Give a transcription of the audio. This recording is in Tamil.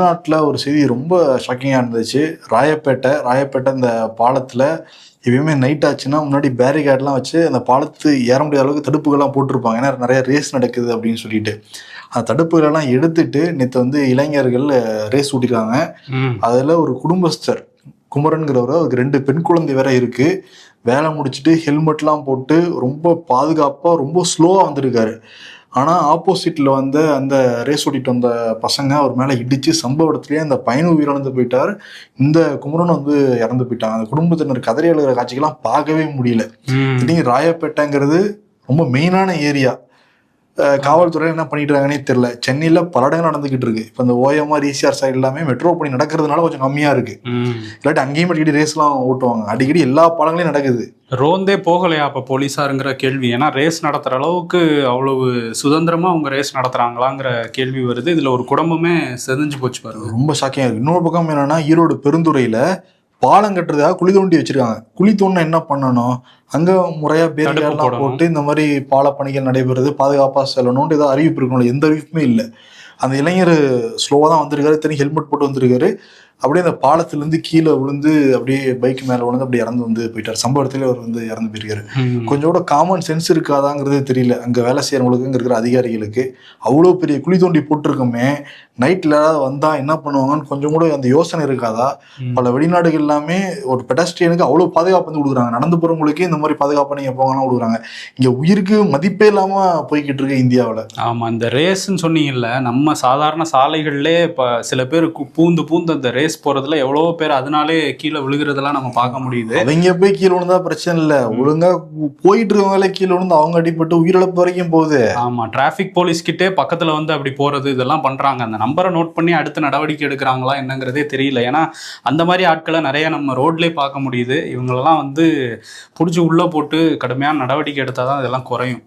தமிழ்நாட்டில் ஒரு செய்தி ரொம்ப ஷாக்கிங்காக இருந்துச்சு. ராயப்பேட்டை இந்த பாலத்தில் எப்பயுமே நைட் ஆச்சுன்னா முன்னாடி பேரிகேட்லாம் வச்சு அந்த பாலத்து ஏற முடியாத அளவுக்கு தடுப்புகள்லாம் போட்டிருப்பாங்க. ஏன்னா நிறைய ரேஸ் நடக்குது அப்படின்னு சொல்லிட்டு அந்த தடுப்புகளெல்லாம் எடுத்துட்டு நேற்று வந்து இளைஞர்கள் ரேஸ் ஓட்டிருக்காங்க. அதில் ஒரு குடும்பஸ்தர் குமரன்கிறவர், அவருக்கு 2 பெண் குழந்தை வேற இருக்கு. வேலை முடிச்சுட்டு ஹெல்மெட்லாம் போட்டு ரொம்ப பாதுகாப்பாக ரொம்ப ஸ்லோவாக வந்திருக்காரு. ஆனால் ஆப்போசிட்டில் வந்து அந்த ரேஸ் ஓட்டிட்டு வந்த பசங்க அவர் மேலே இடித்து சம்பவ இடத்துலேயே அந்த பையனும் உயிரிழந்து போயிட்டார். இந்த குமரனும் வந்து இறந்து போயிட்டாங்க. அந்த குடும்பத்தினர் கதறி அழுகிற காட்சிகள்லாம் பார்க்கவே முடியல. திடீர்னு ராயப்பேட்டைங்கிறது ரொம்ப மெயினான ஏரியா. காவல்துறை என்ன பண்ணிட்டு இருக்காங்கன்னே தெரியல. சென்னையில் பல இடங்கள் நடந்துகிட்டு இருக்கு. இப்போ இந்த ஓஎம்ஆர் ஈசிஆர் சைடு எல்லாமே மெட்ரோ பணி நடக்கிறதுனால கொஞ்சம் கம்மியாக இருக்கு. இல்லாட்டி அங்கேயும் அடிக்கடி ரேஸ்லாம் ஓட்டுவாங்க. அடிக்கடி எல்லா பாலங்களையும் நடக்குது. ரோந்தே போகலையா அப்போ போலீஸாருங்கிற கேள்வி. ஏன்னா ரேஸ் நடத்துகிற அளவுக்கு அவ்வளவு சுதந்திரமாக அவங்க ரேஸ் நடத்துகிறாங்களாங்கிற கேள்வி வருது. இதில் ஒரு குடும்பமே செதஞ்சு போச்சு பாருங்க. ரொம்ப ஷாக்கிங்காக இருக்குது. இன்னொரு பக்கம் என்னன்னா, ஈரோடு பெருந்துறையில் பாலம் கட்டுறதுக்காக குழி தோண்டி வச்சிருக்காங்க. குழி தோண்டினா என்ன பண்ணணும், அங்கே முறையாக பேரிகார்டெல்லாம் போட்டு இந்த மாதிரி பால பணிகள் நடைபெறுது, பாதுகாப்பாக செல்லணும்னு ஏதாவது அறிவிப்பு இருக்கணும். எந்த அறிவிப்புமே இல்லை. அந்த இளைஞர் ஸ்லோவாக தான் வந்திருக்காரு. தனி ஹெல்மெட் போட்டு வந்திருக்காரு. அப்படியே அந்த பாலத்திலேருந்து கீழே விழுந்து அப்படியே பைக் மேலே விழுந்து அப்படியே இறந்து வந்து போயிட்டார். சம்பவ இடத்துல அவர் வந்து இறந்து போயிருக்காரு. கொஞ்சம் கூட காமன் சென்ஸ் இருக்காதாங்கிறது தெரியல. அங்கே வேலை செய்கிறவங்களுக்கு, இங்கே இருக்கிற அதிகாரிகளுக்கு அவ்வளோ பெரிய குழி தோண்டி போட்டிருக்கோமே, நைட்டில் வந்தால் என்ன பண்ணுவாங்கன்னு கொஞ்சம் கூட அந்த யோசனை இருக்காதா? பல வெளிநாடுகள் எல்லாமே ஒரு பெடஸ்ட்ரியனுக்கு அவ்வளோ பாதுகாப்பு வந்து கொடுக்குறாங்க. நடந்து போகிறவங்களுக்கே இந்த மாதிரி பாதுகாப்பு நீங்கள் போங்கன்னா கொடுக்குறாங்க. இங்கே உயிருக்கு மதிப்பே இல்லாமல் போய்கிட்டு இருக்கு இந்தியாவில். ஆமாம், இந்த ரேஸ்ன்னு சொன்னீங்கல்ல, நம்ம சாதாரண சாலைகள்லே இப்போ சில பேர் பூந்து அந்த ரேஸ் போறதுல எவ்வளவோ பேர் அதனாலே கீழே விழுகிறதெல்லாம் நம்ம பார்க்க முடியுது. அவங்க போய் கீழே விழுந்தா பிரச்சனை இல்லை, ஒழுங்கா போயிட்டு இருக்கவங்களே கீழே விழுந்து அவங்க அடிப்பட்டு உயிரிழப்பு வரைக்கும் போகுது. ஆமா, டிராபிக் போலீஸ் கிட்டே பக்கத்துல வந்து அப்படி போறது இதெல்லாம் பண்றாங்க. அந்த நம்பரை நோட் பண்ணி அடுத்த நடவடிக்கை எடுக்கிறாங்களா என்னங்கிறதே தெரியல. ஏன்னா அந்த மாதிரி ஆட்களை நிறைய நம்ம ரோட்லேயே பார்க்க முடியுது. இவங்களெல்லாம் வந்து பிடிச்சி உள்ள போட்டு கடுமையான நடவடிக்கை எடுத்தாதான் இதெல்லாம் குறையும்.